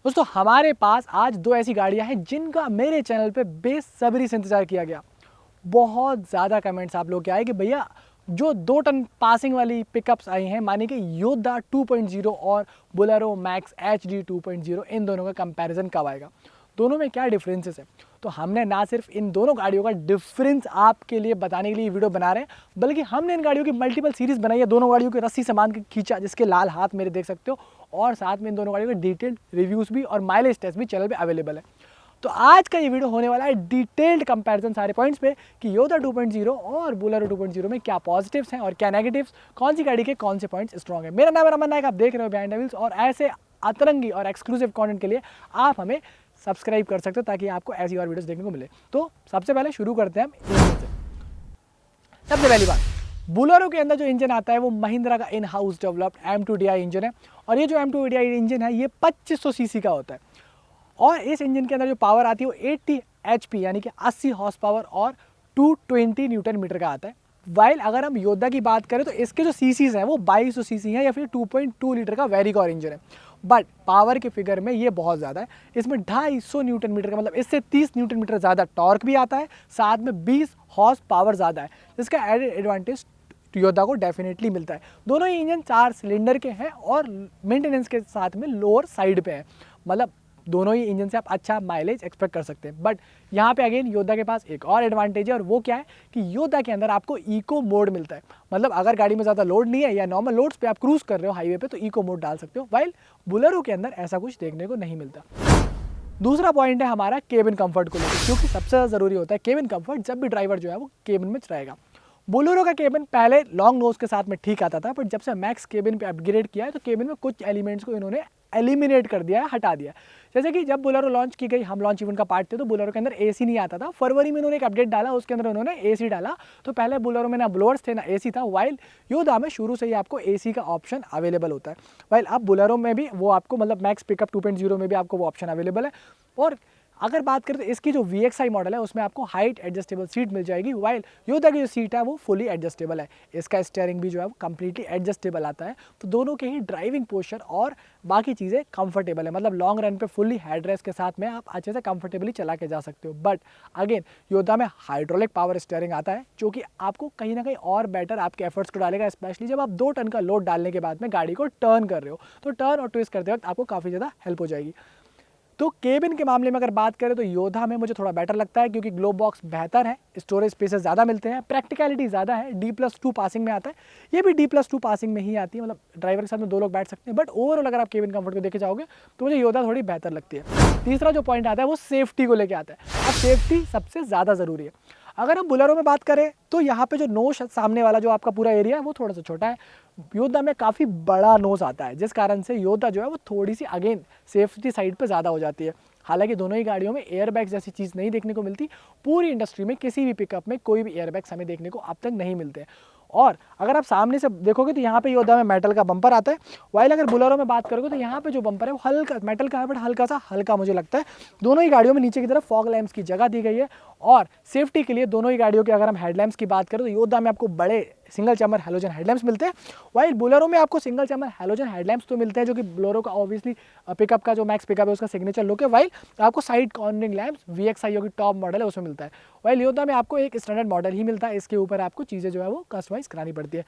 दोस्तों हमारे पास आज दो ऐसी गाड़ियां हैं जिनका मेरे चैनल पे बेसब्री से इंतजार किया गया। बहुत ज़्यादा कमेंट्स आप लोग के आए कि भैया जो 2 टन पासिंग वाली पिकअप्स आई हैं मानी कि योद्धा 2.0 और बोलेरो मैक्स HD 2.0, इन दोनों का कंपैरिजन कब आएगा, दोनों में क्या डिफरेंसेस है। तो हमने ना सिर्फ इन दोनों गाड़ियों का डिफरेंस आपके लिए बताने के लिए वीडियो बना रहे हैं, बल्कि हमने इन गाड़ियों की मल्टीपल सीरीज बनाई है, दोनों गाड़ियों की रस्सी से बांध के खींचा, जिसके लाल हाथ मेरे देख सकते हो, और साथ में इन दोनों गाड़ियों के डिटेल्ड रिव्यूज़ भी और माइलेज टेस्ट भी चैनल पे अवेलेबल है। तो आज का ये वीडियो होने वाला है डिटेल्ड कंपैरिजन सारे पॉइंट्स पे कि योद्धा 2.0 और बोलेरो 2.0 में क्या पॉजिटिव्स हैं और क्या नेगेटिव्स, कौन सी गाड़ी के कौन से पॉइंट्स स्ट्रॉन्ग है। मेरा नाम है रमन नायक, आप देख रहे हो बिहाइंड द व्हील्स, और ऐसे अतरंगी और एक्सक्लूसिव कंटेंट के लिए आप हमें सब्सक्राइब कर सकते हो ताकि आपको ऐसी और वीडियोस देखने को मिले। तो सबसे पहले शुरू करते हैं हम इंजन से। सबसे पहली बात, बोलेरो के अंदर जो इंजन आता है वो महिंद्रा का in house developed M2DI engine है, और ये जो M2DI इंजन है ये 2500 सीसी का होता है, और इस इंजन के अंदर जो पावर आती है वो 80 HP यानी कि 80 हॉर्स पावर और 220 न्यूटन मीटर का आता है। वाइल अगर हम योद्धा की बात करें तो इसके जो सीसीज हैं वो 2200 सीसी हैं या फिर 2.2 लीटर का वेरिगोर इंजन है, बट पावर के फिगर में ये बहुत ज़्यादा है। इसमें 250 न्यूटन मीटर का मतलब इससे 30 न्यूटन मीटर ज़्यादा टॉर्क भी आता है, साथ में 20 हॉर्स पावर ज़्यादा है, जिसका एडेड एडवांटेज योद्धा को डेफिनेटली मिलता है। दोनों ही इंजन 4 सिलेंडर के हैं और मेंटेनेंस के साथ में लोअर साइड पे है, मतलब दोनों ही इंजन से आप अच्छा माइलेज एक्सपेक्ट कर सकते हैं। बट यहाँ पे अगेन योद्धा के पास एक और एडवांटेज है, और वो क्या है कि योद्धा के अंदर आपको इको मोड मिलता है, मतलब अगर गाड़ी में ज़्यादा लोड नहीं है या नॉर्मल लोड्स पे आप क्रूज कर रहे हो हाईवे पे तो इको मोड डाल सकते हो, वाइल बोलेरो के अंदर ऐसा कुछ देखने को नहीं मिलता। दूसरा पॉइंट है हमारा केबिन कंफर्ट को लेकर, क्योंकि सबसे ज़्यादा ज़रूरी होता है केबिन कंफर्ट जब भी ड्राइवर जो है वो केबिन में चलाएगा। बोलेरो का केबिन पहले लॉन्ग नोज के साथ में ठीक आता था, बट जब से मैक्स केबिन पे अपग्रेड किया है तो केबिन में कुछ एलिमेंट्स को इन्होंने एलिमिनेट कर दिया है, हटा दिया। जैसे कि जब बोलेरो लॉन्च की गई, हम लॉन्च इवेंट का पार्ट थे, तो बोलेरो के अंदर एसी नहीं आता था। फरवरी में इन्होंने एक अपडेट डाला, उसके अंदर उन्होंने एसी डाला। तो पहले बोलेरो में ना ब्लोअर्स थे ना एसी था, वाइल योद्धा में शुरू से ही आपको एसी का ऑप्शन अवेलेबल होता है। वाइल अब बोलेरो में भी वो आपको मतलब मैक्स पिकअप 2.0 में भी आपको वो ऑप्शन अवेलेबल है। और अगर बात करें तो इसकी जो VXI मॉडल है उसमें आपको हाइट एडजस्टेबल सीट मिल जाएगी, वाइल योद्धा की जो सीट है वो फुली एडजस्टेबल है। इसका स्टीयरिंग भी जो है वो कम्प्लीटली एडजस्टेबल आता है, तो दोनों के ही ड्राइविंग पोस्चर और बाकी चीज़ें कंफर्टेबल है, मतलब लॉन्ग रन पे फुल्ली हेडरेस्ट के साथ में आप अच्छे से कंफर्टेबली चला के जा सकते हो। बट अगेन योद्धा में हाइड्रोलिक पावर स्टीयरिंग आता है, जो कि आपको कहीं ना कहीं और बेटर आपके एफर्ट्स को डालेगा, स्पेशली जब आप 2 टन का लोड डालने के बाद में गाड़ी को टर्न कर रहे हो, तो टर्न और ट्विस्ट करते वक्त आपको काफ़ी ज़्यादा हेल्प हो जाएगी। तो केबिन के मामले में अगर बात करें तो योद्धा में मुझे थोड़ा बेटर लगता है, क्योंकि ग्लोब बॉक्स बेहतर है, स्टोरेज स्पेसेस ज़्यादा मिलते हैं, प्रैक्टिकलिटी ज़्यादा है, D+2 पासिंग में आता है, ये भी D+2 पासिंग में ही आती है, मतलब ड्राइवर के साथ में 2 लोग बैठ सकते हैं। बट ओवरऑल अगर आप केबिन कंफर्ट को देखे जाओगे तो मुझे योद्धा थोड़ी बेहतर लगती है। तीसरा जो पॉइंट आता है वो सेफ्टी को लेकर आता है। अब सेफ्टी सबसे ज़्यादा ज़रूरी है। अगर हम बोलेरो में बात करें तो यहाँ पे जो नोज सामने वाला जो आपका पूरा एरिया है वो थोड़ा सा छोटा है, योद्धा में काफ़ी बड़ा नोज आता है, जिस कारण से योद्धा जो है वो थोड़ी सी अगेन सेफ्टी साइड पे ज़्यादा हो जाती है। हालांकि दोनों ही गाड़ियों में एयरबैग्स जैसी चीज़ नहीं देखने को मिलती, पूरी इंडस्ट्री में किसी भी पिकअप में कोई भी एयरबैग्स हमें देखने को अब तक नहीं मिलते। और अगर आप सामने से देखोगे तो यहाँ पे योद्धा में मेटल का बम्पर आता है, वाइल अगर बोलेरो में बात करोगे तो यहाँ पे जो बम्पर है वो हल्का मेटल का है, बट हल्का सा हल्का मुझे लगता है। दोनों ही गाड़ियों में नीचे की तरफ फॉग लैंप्स की जगह दी गई है, और सेफ्टी के लिए दोनों ही गाड़ियों के अगर हम हेडलैम्प्स की बात करें तो योद्धा में आपको बड़े सिंगल चैम्बर हेलोजन हेडलैम्प्स मिलते हैं, वाइल बोलेरो में आपको सिंगल चैम्बर हेलोजन हेडलैम्प्स तो मिलते हैं, जो कि बोलेरो का ऑब्वियसली पिकअप का जो मैक्स पिकअप है उसका सिग्नेचर लुक है, वाइल आपको साइड कॉर्नरिंग लैंप्स VXI जो कि टॉप मॉडल है उसमें मिलता है। वाइल योद्धा में आपको एक स्टैंडर्ड मॉडल ही मिलता है, इसके ऊपर आपको चीज़ें जो है वो कस्टमाइज करानी पड़ती है।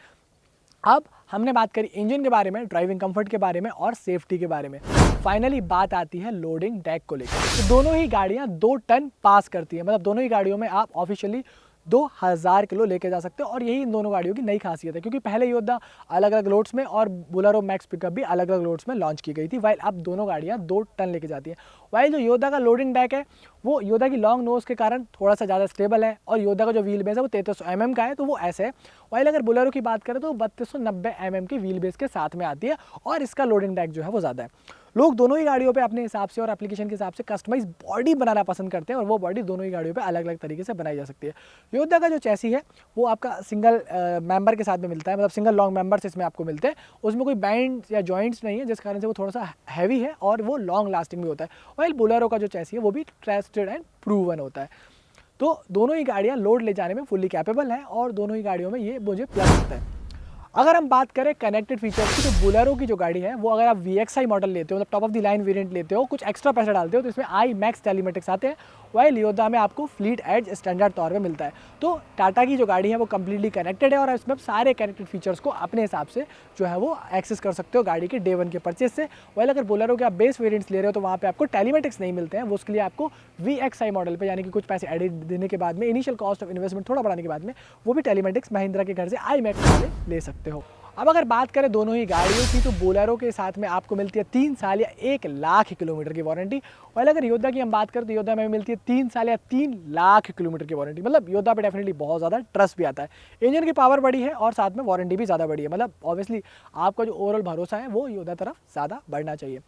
अब हमने बात करी इंजन के बारे में, ड्राइविंग कंफर्ट के बारे में और सेफ्टी के बारे में, फाइनली बात आती है लोडिंग डेक को लेकर। तो दोनों ही गाड़ियां 2 टन पास करती है, मतलब दोनों ही गाड़ियों में आप ऑफिशियली 2000 किलो लेके जा सकते हो, और यही इन दोनों गाड़ियों की नई खासियत है, क्योंकि पहले योद्धा अलग अलग लोड्स में और बोलेरो मैक्स पिकअप भी अलग अलग लोड्स में लॉन्च की गई थी, वाइल अब दोनों गाड़ियां 2 टन लेके जाती हैं। वाइल जो योद्धा का लोडिंग डेक है वो योद्धा की लॉन्ग नोज के कारण थोड़ा सा ज़्यादा स्टेबल है, और योद्धा का जो व्हील बेस है वो 3300 mm का है, तो वो ऐसे है। वाइल अगर बोलेरो की बात करें तो 3290 mm की व्हील बेस के साथ में आती है, और इसका लोडिंग डेक जो है वो ज़्यादा है। लोग दोनों ही गाड़ियों पे अपने हिसाब से और एप्लीकेशन के हिसाब से कस्टमाइज बॉडी बनाना पसंद करते हैं, और वो बॉडी दोनों ही गाड़ियों पे अलग अलग तरीके से बनाई जा सकती है। योद्धा का जो चैसी है वो आपका सिंगल मेंबर के साथ में मिलता है, मतलब सिंगल लॉन्ग मेंबर्स इसमें आपको मिलते हैं, उसमें कोई बैंड या जॉइंट्स नहीं है, जिस कारण से वो थोड़ा सा हैवी है और वो लॉन्ग लास्टिंग भी होता है। वाइल बोलेरो का जो चैसी है वो भी ट्रस्टेड एंड प्रूवन होता है। तो दोनों ही गाड़ियाँ लोड ले जाने में फुल्ली कैपेबल हैं, और दोनों ही गाड़ियों में ये मुझे प्लस लगता है। अगर हम बात करें कनेक्टेड फीचर्स की, तो बोलेरो की जो गाड़ी है वो अगर आप VXI मॉडल लेते हो, मतलब top of the line variant लेते हो, कुछ एक्स्ट्रा पैसा डालते हो, तो इसमें IMAX टेलीमेटिक्स आते हैं, वाइल योदा में आपको फ्लीट एज स्टैंडर्ड तौर पे मिलता है। तो टाटा की जो गाड़ी है वो कम्प्लीटली कनेक्टेड है और इसमें सारे कनेक्टेड फीचर्स को अपने हिसाब से जो है वो एक्सेस कर सकते हो गाड़ी के डे वन के परचेज से। वाइल अगर बोलेरो के आप बेस वेरिएंट्स ले रहे हो तो वहाँ पे आपको टेलीमेटिक्स नहीं मिलते हैं, वो उसके लिए आपको VXI मॉडल पे यानी कि कुछ पैसे एडिट देने के बाद में, इनिशियल कॉस्ट ऑफ इन्वेस्टमेंट थोड़ा बढ़ाने के बाद में, वो भी टेलीमेटिक्स महिंद्रा के घर से IMAX वाले ले सकते हो। अब अगर बात करें दोनों ही गाड़ियों की, तो बोलेरो के साथ में आपको मिलती है 3 साल या 1 लाख किलोमीटर की वारंटी, और अगर योदा की हम बात करें तो योदा में मिलती है 3 साल या 3 लाख किलोमीटर की वारंटी। मतलब योदा पे डेफिनेटली बहुत ज़्यादा ट्रस्ट भी आता है, इंजन की पावर बड़ी है और साथ में वारंटी भी ज़्यादा बड़ी है, मतलब ऑब्वियसली आपका जो ओवरऑल भरोसा है वो योदा तरफ ज़्यादा बढ़ना चाहिए।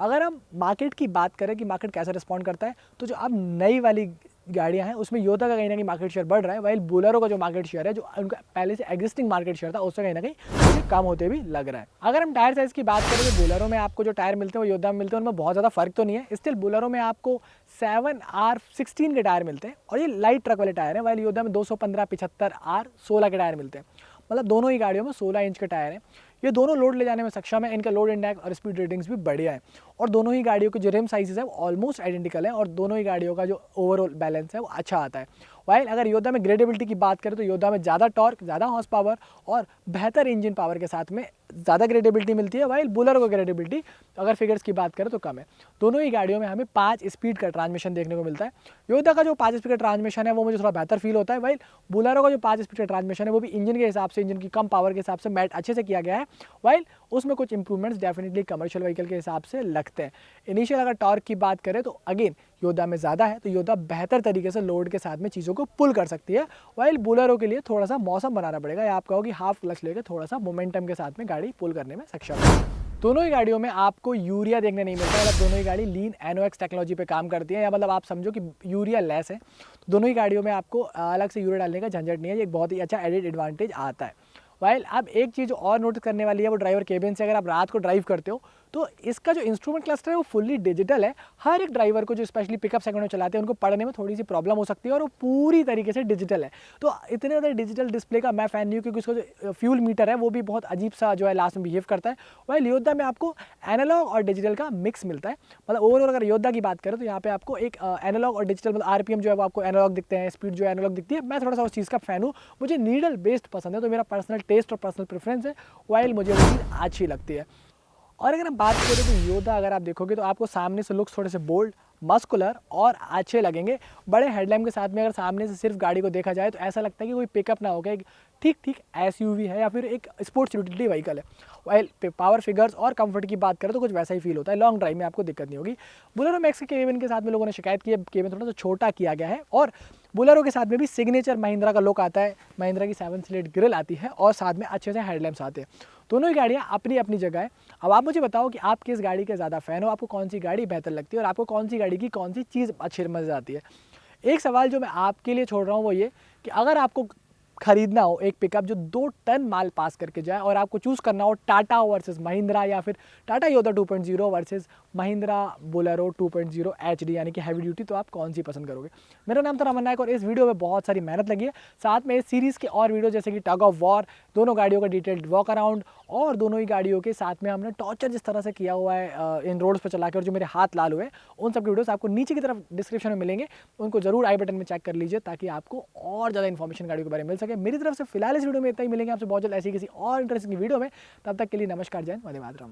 अगर हम मार्केट की बात करें कि मार्केट कैसे रिस्पॉन्ड करता है, तो जो अब नई वाली गाड़ियां हैं उसमें योदा का कहीं ना कहीं मार्केट शेयर बढ़ रहा है, वाइल बोलेरो का जो मार्केट शेयर है, जो उनका पहले से एग्जिस्टिंग मार्केट शेयर था, उससे कहीं ना कहीं मुझे कम होते भी लग रहा है। अगर हम टायर साइज़ की बात करें तो बोलेरो में आपको जो टायर मिलते हैं वो योदा में मिलते हैं, उनमें बहुत ज़्यादा फर्क तो नहीं है। स्टिल बोलेरो में आपको 7R16 के टायर मिलते हैं और ये लाइट ट्रक वाले टायर हैं, वाइल योदा में 215 75R16 के टायर मिलते हैं। मतलब दोनों ही गाड़ियों में 16 इंच के टायर हैं। ये दोनों लोड ले जाने में सक्षम है, इनका लोड इंडेक्स और स्पीड रेटिंग्स भी बढ़िया है, और दोनों ही गाड़ियों के जो रिम साइजेस है वो ऑलमोस्ट आइडेंटिकल है, और दोनों ही गाड़ियों का जो ओवरऑल बैलेंस है वो अच्छा आता है। वाइल अगर योदा में ग्रेडेबिलिटी की बात करें तो योदा में ज़्यादा टॉर्क, ज़्यादा हॉर्स पावर और बेहतर इंजन पावर के साथ में ज़्यादा ग्रेडेबिलिटी मिलती है, वाइल बोलेरो को ग्रेडेबिलिटी अगर फिगर्स की बात करें तो कम है। दोनों ही गाड़ियों में हमें 5 स्पीड का ट्रांसमिशन देखने को मिलता है। योदा का जो 5 स्पीड का ट्रांसमिशन है वो मुझे थोड़ा बेहतर फील होता है, वाइल बोलेरो का जो 5 स्पीड का ट्रांसमिशन है वो भी इंजन के हिसाब से, इंजन की कम पावर के हिसाब से मैट अच्छे से किया गया है, वाइल उसमें कुछ इंप्रूवमेंट्स डेफिनेटली कमर्शियल व्हीकल के हिसाब से लगते हैं। इनिशियल अगर टॉर्क की बात करें तो अगेन योदा में ज़्यादा है, तो योदा बेहतर तरीके से लोड के साथ में चीज़ों को पुल कर सकती है, वाइल बोलेरो के लिए थोड़ा सा मौसम बनाना पड़ेगा, या आप कहो कि हाफ क्लच लेकर थोड़ा सा मोमेंटम के साथ में गाड़ी पुल करने में सक्षम है। दोनों ही गाड़ियों में आपको यूरिया देखने नहीं मिलता, मतलब दोनों ही गाड़ी लीन NOx टेक्नोलॉजी पे काम करती है, या मतलब आप समझो कि यूरिया लेस है। तो दोनों ही गाड़ियों में आपको अलग से यूरिया डालने का झंझट नहीं है, ये एक बहुत ही अच्छा एडिड एडवांटेज आता है। वाइल अब एक चीज़ और नोटिस करने वाली है वो ड्राइवर केबिन से, अगर आप रात को ड्राइव करते हो तो इसका जो इंस्ट्रूमेंट क्लस्टर है वो फुल्ली डिजिटल है। हर एक ड्राइवर को जो स्पेशली पिकअप सेगमेंट में चलाते हैं उनको पढ़ने में थोड़ी सी प्रॉब्लम हो सकती है, और वो पूरी तरीके से डिजिटल है। तो इतने ज़्यादा डिजिटल डिस्प्ले का मैं फ़ैन नहीं हूँ, क्योंकि उसका जो फ्यूल मीटर है वो भी बहुत अजीब सा जो है लास्ट में बिहेव करता है। वाइल योदा में आपको एनालॉग और डिजिटल का मिक्स मिलता है। मतलब ओवरऑल अगर योदा की बात करें तो यहाँ पे आपको एक एनालॉग और डिजिटल, मतलब RPM जो है वो आपको एनालॉग दिखते हैं, स्पीड जो है एनालॉग दिखती है। मैं थोड़ा सा उस चीज़ का फ़ैन हूँ, मुझे नीडल बेस्ड पसंद है, तो मेरा पर्सनल टेस्ट और पर्सनल प्रेफरेंस है, वाइल मुझे वो चीज़ अच्छी लगती है। और अगर हम बात करें तो योदा अगर आप देखोगे तो आपको सामने से लुक्स थोड़े से बोल्ड, मस्कुलर और अच्छे लगेंगे। बड़े हेडलैम्प के साथ में अगर सामने से सिर्फ गाड़ी को देखा जाए तो ऐसा लगता है कि कोई पिकअप ना होगा, एक ठीक ठीक SUV है या फिर एक स्पोर्ट्स यूटिलिटी व्हीकल है। वाइल पावर फिगर्स और कंफर्ट की बात करें तो कुछ वैसा ही फील होता है, लॉन्ग ड्राइव में आपको दिक्कत नहीं होगी। बोलेरो मैक्स के केबिन के साथ में लोगों ने शिकायत की है, केबिन थोड़ा सा छोटा किया गया है, और बोलेरो के साथ में भी सिग्नेचर महिंद्रा का लुक आता है, महिंद्रा की 7 स्लिट ग्रिल आती है और साथ में अच्छे से हेडलैम्प्स आते हैं। दोनों ही गाड़ियाँ अपनी अपनी जगह है। अब आप मुझे बताओ कि आप किस गाड़ी के ज़्यादा फ़ैन हो, आपको कौन सी गाड़ी बेहतर लगती है और आपको कौन सी गाड़ी की कौन सी चीज़ अच्छी मज़े आती है। एक सवाल जो मैं आपके लिए छोड़ रहा हूँ वो ये कि अगर आपको खरीदना हो एक पिकअप जो 2 टन माल पास करके जाए, और आपको चूज़ करना हो टाटा वर्सेस महिंद्रा या फिर Tata Yoda 2.0 versus Mahindra Bolero 2.0 HD यानी कि हैवी ड्यूटी, तो आप कौन सी पसंद करोगे। मेरा नाम था रमन नायक और इस वीडियो में बहुत सारी मेहनत लगी है। साथ में इस सीरीज़ के और वीडियो जैसे कि टग ऑफ वॉर, दोनों गाड़ियों का डिटेल्ड वॉक अराउंड, और दोनों ही गाड़ियों के साथ में हमने टॉर्चर जिस तरह से किया हुआ है इन रोड्स पर चला कर, जो मेरे हाथ लाल हुए, उन सब वीडियोस आपको नीचे की तरफ डिस्क्रिप्शन में मिलेंगे, उनको जरूर आई बटन में चेक कर लीजिए ताकि आपको और ज़्यादा इन्फॉर्मेशन गाड़ियों के बारे में मिल सके। मेरी तरफ से फिलहाल इस वीडियो में इतना ही, मिलेंगे आपसे बहुत जल्द ऐसी किसी और इंटरेस्टिंग वीडियो में। तब तक के लिए नमस्कार, जय हिंद, वंदे मातरम।